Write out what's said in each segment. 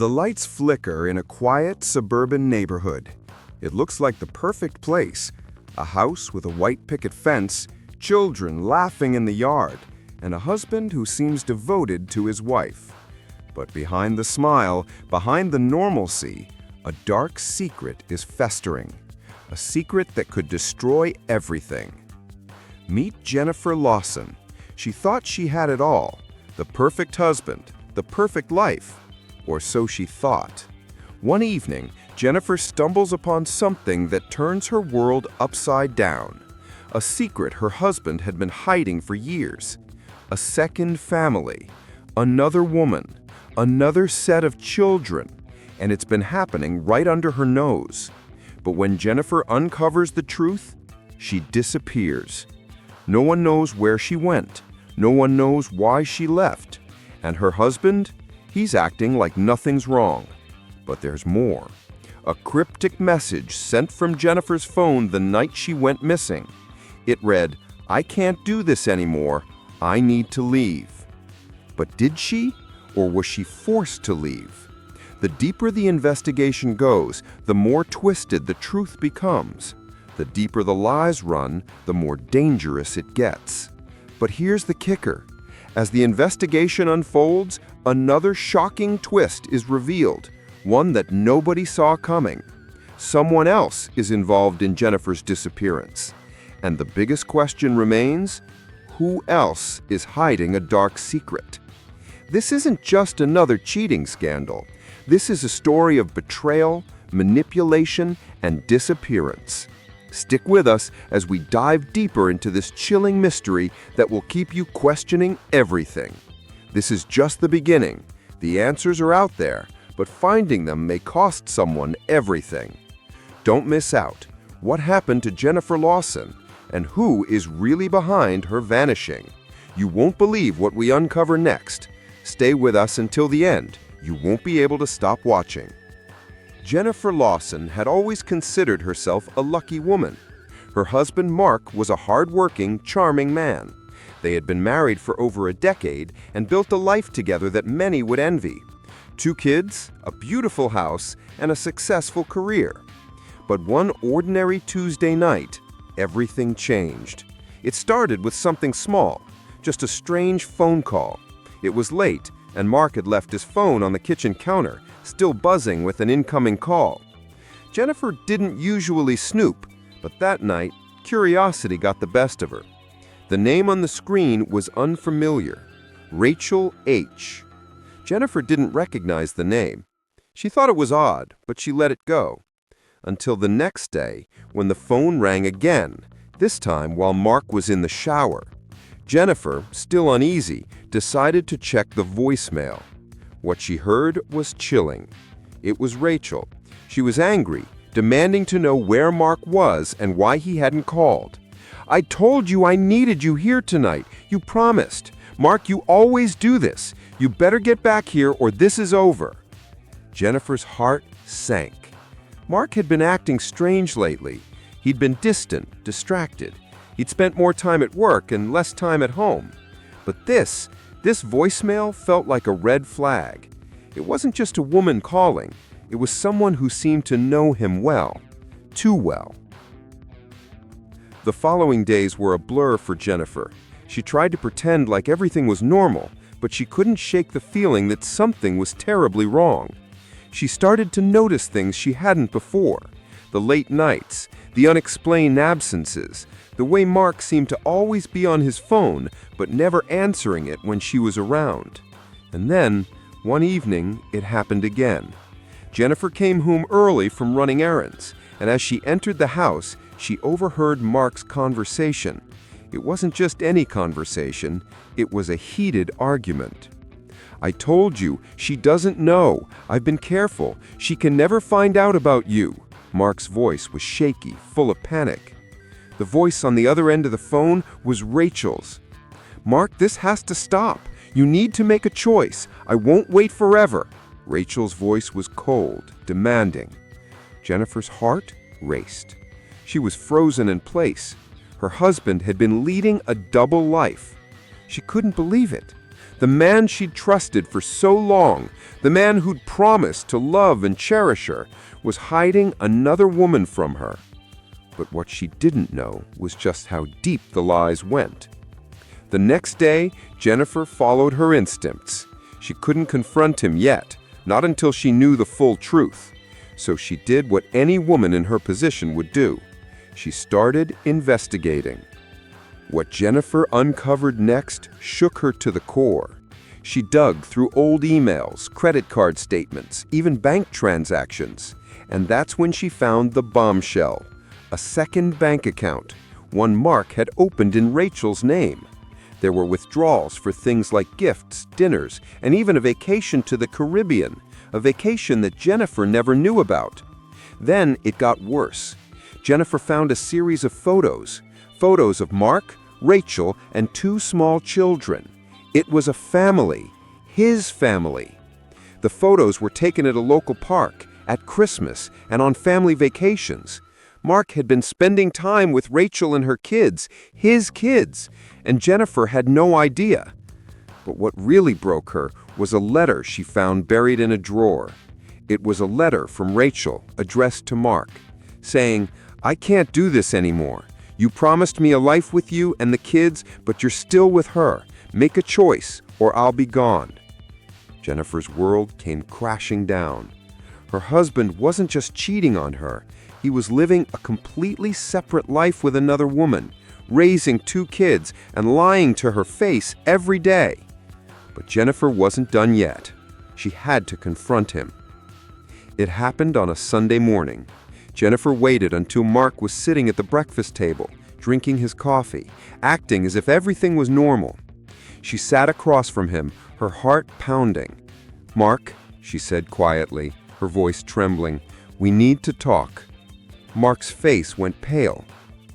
The lights flicker in a quiet suburban neighborhood. It looks like the perfect place. A house with a white picket fence, children laughing in the yard, and a husband who seems devoted to his wife. But behind the smile, behind the normalcy, a dark secret is festering. A secret that could destroy everything. Meet Jennifer Lawson. She thought she had it all. The perfect husband, the perfect life. Or so she thought. One evening, Jennifer stumbles upon something that turns her world upside down. A secret her husband had been hiding for years. A second family. Another woman. Another set of children. And it's been happening right under her nose. But when Jennifer uncovers the truth, she disappears. No one knows where she went. No one knows why she left. And her husband? He's acting like nothing's wrong. But there's more. A cryptic message sent from Jennifer's phone the night she went missing. It read, "I can't do this anymore. I need to leave." But did she? Or was she forced to leave? The deeper the investigation goes, the more twisted the truth becomes. The deeper the lies run, the more dangerous it gets. But here's the kicker. As the investigation unfolds, another shocking twist is revealed, one that nobody saw coming. Someone else is involved in Jennifer's disappearance. And the biggest question remains, who else is hiding a dark secret? This isn't just another cheating scandal. This is a story of betrayal, manipulation, and disappearance. Stick with us as we dive deeper into this chilling mystery that will keep you questioning everything. This is just the beginning. The answers are out there, but finding them may cost someone everything. Don't miss out. What happened to Jennifer Lawson, and who is really behind her vanishing? You won't believe what we uncover next. Stay with us until the end. You won't be able to stop watching. Jennifer Lawson had always considered herself a lucky woman. Her husband Mark was a hard-working, charming man. They had been married for over a decade and built a life together that many would envy. 2 kids, a beautiful house, and a successful career. But one ordinary Tuesday night, everything changed. It started with something small, just a strange phone call. It was late, and Mark had left his phone on the kitchen counter, still buzzing with an incoming call. Jennifer didn't usually snoop, but that night, curiosity got the best of her. The name on the screen was unfamiliar, Rachel H. Jennifer didn't recognize the name. She thought it was odd, but she let it go. Until the next day, when the phone rang again, this time while Mark was in the shower. Jennifer, still uneasy, decided to check the voicemail. What she heard was chilling. It was Rachel. She was angry, demanding to know where Mark was and why he hadn't called. "I told you I needed you here tonight. You promised. Mark, you always do this. You better get back here or this is over." Jennifer's heart sank. Mark had been acting strange lately. He'd been distant, distracted. He'd spent more time at work and less time at home. But this voicemail felt like a red flag. It wasn't just a woman calling. It was someone who seemed to know him well. Too well. The following days were a blur for Jennifer. She tried to pretend like everything was normal, but she couldn't shake the feeling that something was terribly wrong. She started to notice things she hadn't before. The late nights, the unexplained absences, the way Mark seemed to always be on his phone, but never answering it when she was around. And then, one evening, it happened again. Jennifer came home early from running errands, and as she entered the house, she overheard Mark's conversation. It wasn't just any conversation, it was a heated argument. "I told you, she doesn't know. I've been careful. She can never find out about you." Mark's voice was shaky, full of panic. The voice on the other end of the phone was Rachel's. "Mark, this has to stop. You need to make a choice. I won't wait forever." Rachel's voice was cold, demanding. Jennifer's heart raced. She was frozen in place. Her husband had been leading a double life. She couldn't believe it. The man she'd trusted for so long, the man who'd promised to love and cherish her, was hiding another woman from her. But what she didn't know was just how deep the lies went. The next day, Jennifer followed her instincts. She couldn't confront him yet, not until she knew the full truth. So she did what any woman in her position would do. She started investigating. What Jennifer uncovered next shook her to the core. She dug through old emails, credit card statements, even bank transactions. And that's when she found the bombshell. A second bank account, one Mark had opened in Rachel's name. There were withdrawals for things like gifts, dinners, and even a vacation to the Caribbean, a vacation that Jennifer never knew about. Then it got worse. Jennifer found a series of photos of Mark, Rachel, and 2 small children. It was a family, his family. The photos were taken at a local park, at Christmas, and on family vacations. Mark had been spending time with Rachel and her kids, his kids, and Jennifer had no idea. But what really broke her was a letter she found buried in a drawer. It was a letter from Rachel addressed to Mark, saying, "I can't do this anymore. You promised me a life with you and the kids, but you're still with her. Make a choice, or I'll be gone." Jennifer's world came crashing down. Her husband wasn't just cheating on her. He was living a completely separate life with another woman, raising 2 kids and lying to her face every day. But Jennifer wasn't done yet. She had to confront him. It happened on a Sunday morning. Jennifer waited until Mark was sitting at the breakfast table, drinking his coffee, acting as if everything was normal. She sat across from him, her heart pounding. "Mark," she said quietly, her voice trembling, "we need to talk." Mark's face went pale.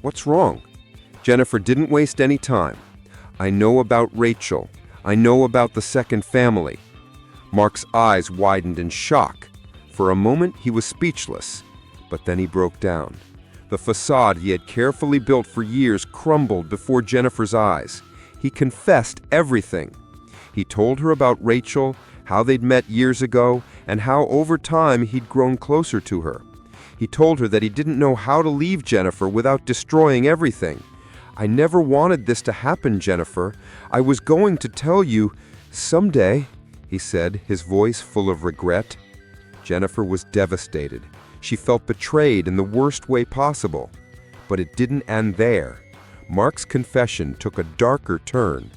"What's wrong?" Jennifer didn't waste any time. "I know about Rachel. I know about the second family." Mark's eyes widened in shock. For a moment, he was speechless. But then he broke down. The facade he had carefully built for years crumbled before Jennifer's eyes. He confessed everything. He told her about Rachel, how they'd met years ago, and how over time he'd grown closer to her. He told her that he didn't know how to leave Jennifer without destroying everything. "I never wanted this to happen, Jennifer. I was going to tell you someday," he said, his voice full of regret. Jennifer was devastated. She felt betrayed in the worst way possible. But it didn't end there. Mark's confession took a darker turn.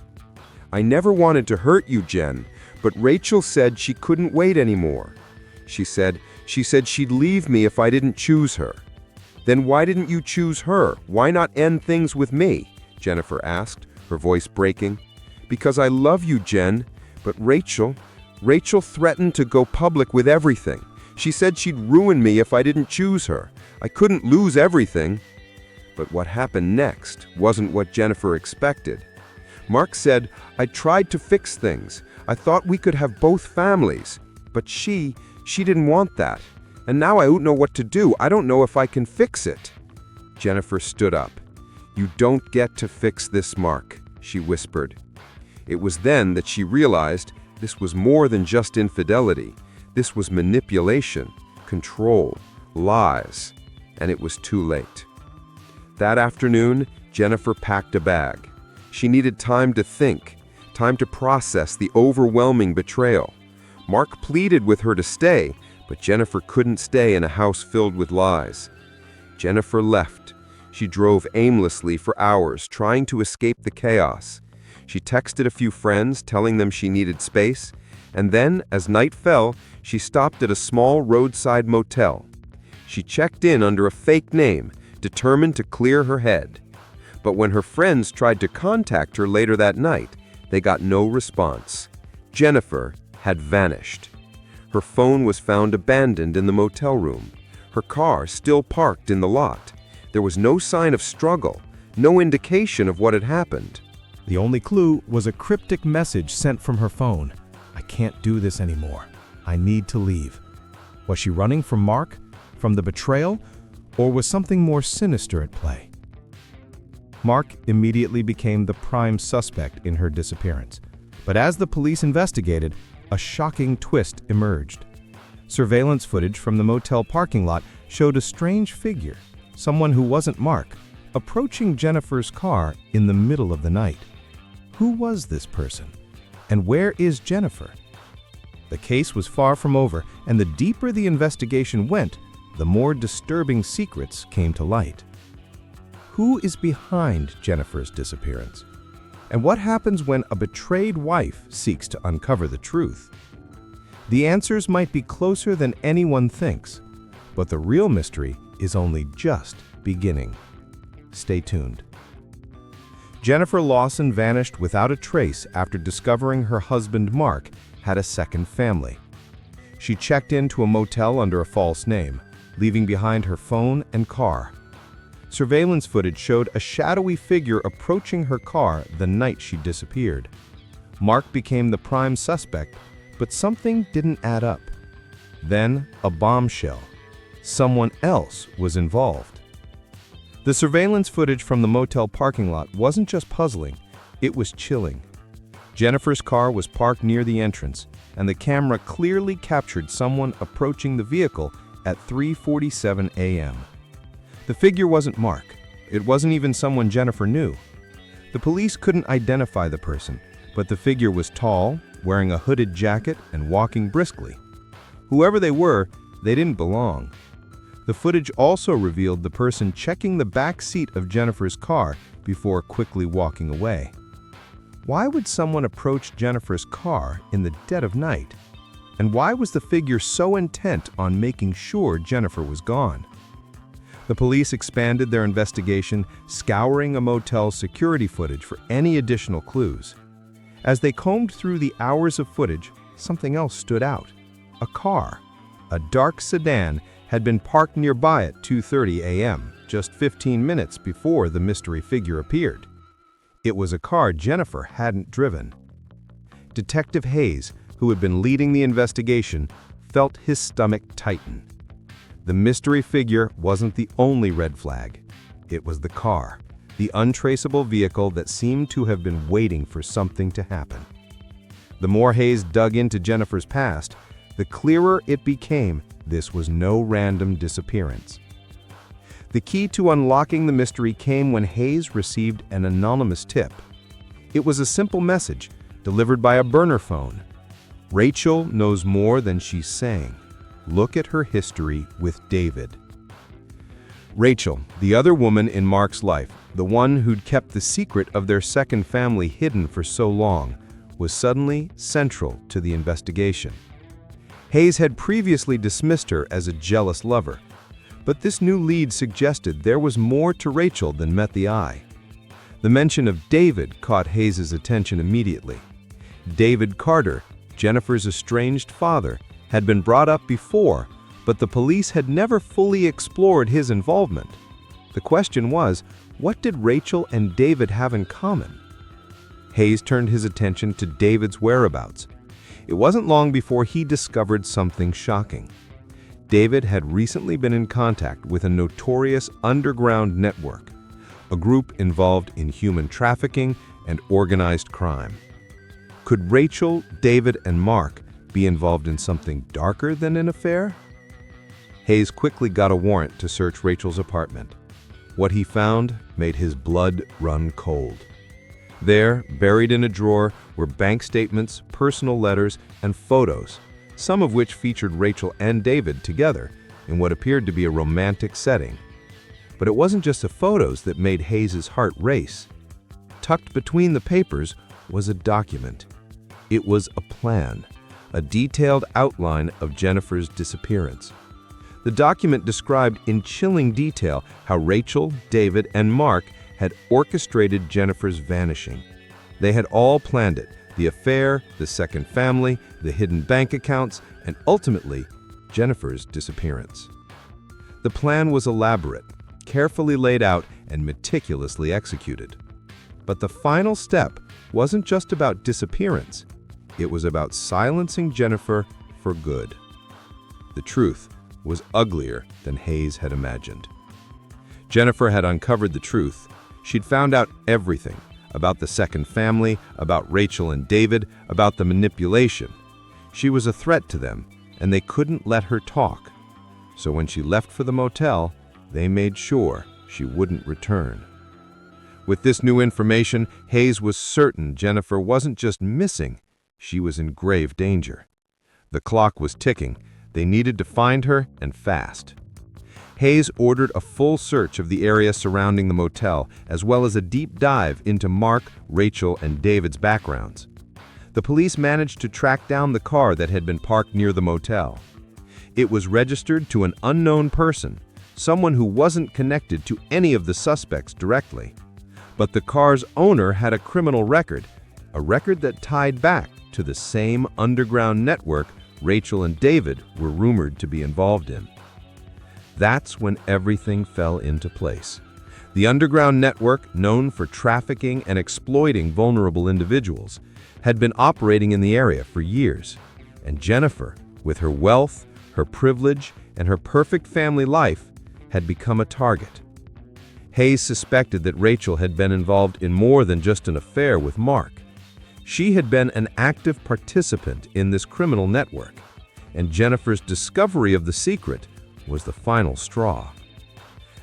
"I never wanted to hurt you, Jen, but Rachel said she couldn't wait anymore. She said she'd leave me if I didn't choose her." "Then why didn't you choose her? Why not end things with me?" Jennifer asked, her voice breaking. "Because I love you, Jen, but Rachel threatened to go public with everything. She said she'd ruin me if I didn't choose her. I couldn't lose everything." But what happened next wasn't what Jennifer expected. Mark said, "I tried to fix things. I thought we could have both families. But she didn't want that. And now I don't know what to do. I don't know if I can fix it." Jennifer stood up. "You don't get to fix this, Mark," she whispered. It was then that she realized this was more than just infidelity. This was manipulation, control, lies, and it was too late. That afternoon, Jennifer packed a bag. She needed time to think, time to process the overwhelming betrayal. Mark pleaded with her to stay, but Jennifer couldn't stay in a house filled with lies. Jennifer left. She drove aimlessly for hours, trying to escape the chaos. She texted a few friends, telling them she needed space, and then, as night fell, she stopped at a small roadside motel. She checked in under a fake name, determined to clear her head. But when her friends tried to contact her later that night, they got no response. Jennifer had vanished. Her phone was found abandoned in the motel room. Her car still parked in the lot. There was no sign of struggle, no indication of what had happened. The only clue was a cryptic message sent from her phone. "I can't do this anymore. I need to leave." Was she running from Mark, from the betrayal, or was something more sinister at play? Mark immediately became the prime suspect in her disappearance. But as the police investigated, a shocking twist emerged. Surveillance footage from the motel parking lot showed a strange figure, someone who wasn't Mark, approaching Jennifer's car in the middle of the night. Who was this person? And where is Jennifer? The case was far from over, and the deeper the investigation went, the more disturbing secrets came to light. Who is behind Jennifer's disappearance? And what happens when a betrayed wife seeks to uncover the truth? The answers might be closer than anyone thinks, but the real mystery is only just beginning. Stay tuned. Jennifer Lawson vanished without a trace after discovering her husband Mark had a second family. She checked into a motel under a false name, leaving behind her phone and car. Surveillance footage showed a shadowy figure approaching her car the night she disappeared. Mark became the prime suspect, but something didn't add up. Then, a bombshell. Someone else was involved. The surveillance footage from the motel parking lot wasn't just puzzling, it was chilling. Jennifer's car was parked near the entrance, and the camera clearly captured someone approaching the vehicle at 3:47 a.m. The figure wasn't Mark. It wasn't even someone Jennifer knew. The police couldn't identify the person, but the figure was tall, wearing a hooded jacket and walking briskly. Whoever they were, they didn't belong. The footage also revealed the person checking the back seat of Jennifer's car before quickly walking away. Why would someone approach Jennifer's car in the dead of night? And why was the figure so intent on making sure Jennifer was gone? The police expanded their investigation, scouring a motel's security footage for any additional clues. As they combed through the hours of footage, something else stood out. A car, a dark sedan, had been parked nearby at 2:30 a.m., just 15 minutes before the mystery figure appeared. It was a car Jennifer hadn't driven. Detective Hayes, who had been leading the investigation, felt his stomach tighten. The mystery figure wasn't the only red flag. It was the car, the untraceable vehicle that seemed to have been waiting for something to happen. The more Hayes dug into Jennifer's past, the clearer it became this was no random disappearance. The key to unlocking the mystery came when Hayes received an anonymous tip. It was a simple message delivered by a burner phone. Rachel knows more than she's saying. Look at her history with David. Rachel, the other woman in Mark's life, the one who'd kept the secret of their second family hidden for so long, was suddenly central to the investigation. Hayes had previously dismissed her as a jealous lover, but this new lead suggested there was more to Rachel than met the eye. The mention of David caught Hayes' attention immediately. David Carter, Jennifer's estranged father, had been brought up before, but the police had never fully explored his involvement. The question was, what did Rachel and David have in common? Hayes turned his attention to David's whereabouts. It wasn't long before he discovered something shocking. David had recently been in contact with a notorious underground network, a group involved in human trafficking and organized crime. Could Rachel, David, and Mark be involved in something darker than an affair? Hayes quickly got a warrant to search Rachel's apartment. What he found made his blood run cold. There, buried in a drawer, were bank statements, personal letters, and photos, some of which featured Rachel and David together in what appeared to be a romantic setting. But it wasn't just the photos that made Hayes' heart race. Tucked between the papers was a document. It was a plan, a detailed outline of Jennifer's disappearance. The document described in chilling detail how Rachel, David, and Mark had orchestrated Jennifer's vanishing. They had all planned it: the affair, the second family, the hidden bank accounts, and ultimately, Jennifer's disappearance. The plan was elaborate, carefully laid out, and meticulously executed. But the final step wasn't just about disappearance. It was about silencing Jennifer for good. The truth was uglier than Hayes had imagined. Jennifer had uncovered the truth. She'd found out everything about the second family, about Rachel and David, about the manipulation. She was a threat to them, and they couldn't let her talk. So when she left for the motel, they made sure she wouldn't return. With this new information, Hayes was certain Jennifer wasn't just missing, she was in grave danger. The clock was ticking. They needed to find her, and fast. Hayes ordered a full search of the area surrounding the motel, as well as a deep dive into Mark, Rachel, and David's backgrounds. The police managed to track down the car that had been parked near the motel. It was registered to an unknown person, someone who wasn't connected to any of the suspects directly. But the car's owner had a criminal record, a record that tied back to the same underground network Rachel and David were rumored to be involved in. That's when everything fell into place. The underground network, known for trafficking and exploiting vulnerable individuals, had been operating in the area for years, and Jennifer, with her wealth, her privilege, and her perfect family life, had become a target. Hayes suspected that Rachel had been involved in more than just an affair with Mark. She had been an active participant in this criminal network, and Jennifer's discovery of the secret was the final straw.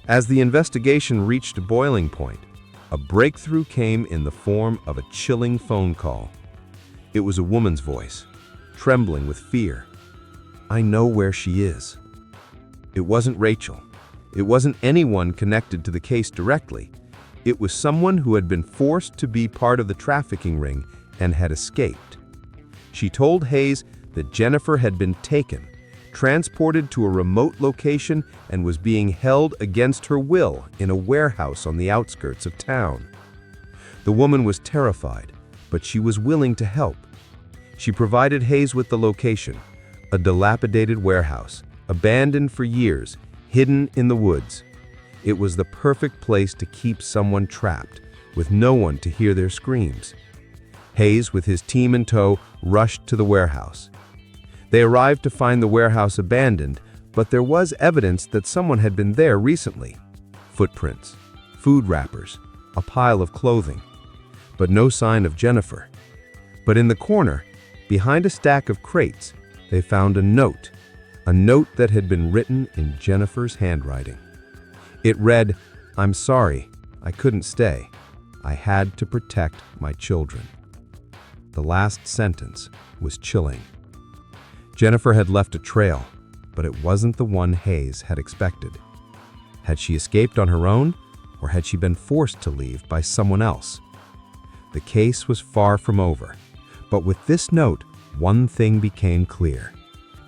As the investigation reached a boiling point, a breakthrough came in the form of a chilling phone call. It was a woman's voice, trembling with fear. "I know where she is." It wasn't Rachel. It wasn't anyone connected to the case directly. It was someone who had been forced to be part of the trafficking ring and had escaped. She told Hayes that Jennifer had been taken, transported to a remote location, and was being held against her will in a warehouse on the outskirts of town. The woman was terrified, but she was willing to help. She provided Hayes with the location, a dilapidated warehouse, abandoned for years, hidden in the woods. It was the perfect place to keep someone trapped, with no one to hear their screams. Hayes, with his team in tow, rushed to the warehouse. They arrived to find the warehouse abandoned, but there was evidence that someone had been there recently. Footprints, food wrappers, a pile of clothing, but no sign of Jennifer. But in the corner, behind a stack of crates, they found a note that had been written in Jennifer's handwriting. It read, "I'm sorry, I couldn't stay. I had to protect my children." The last sentence was chilling. Jennifer had left a trail, but it wasn't the one Hayes had expected. Had she escaped on her own, or had she been forced to leave by someone else? The case was far from over, but with this note, one thing became clear.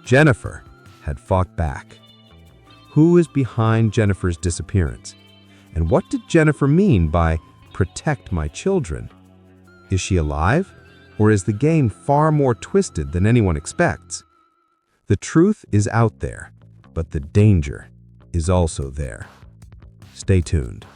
Jennifer had fought back. Who is behind Jennifer's disappearance? And what did Jennifer mean by "protect my children"? Is she alive? Or is the game far more twisted than anyone expects? The truth is out there, but the danger is also there. Stay tuned.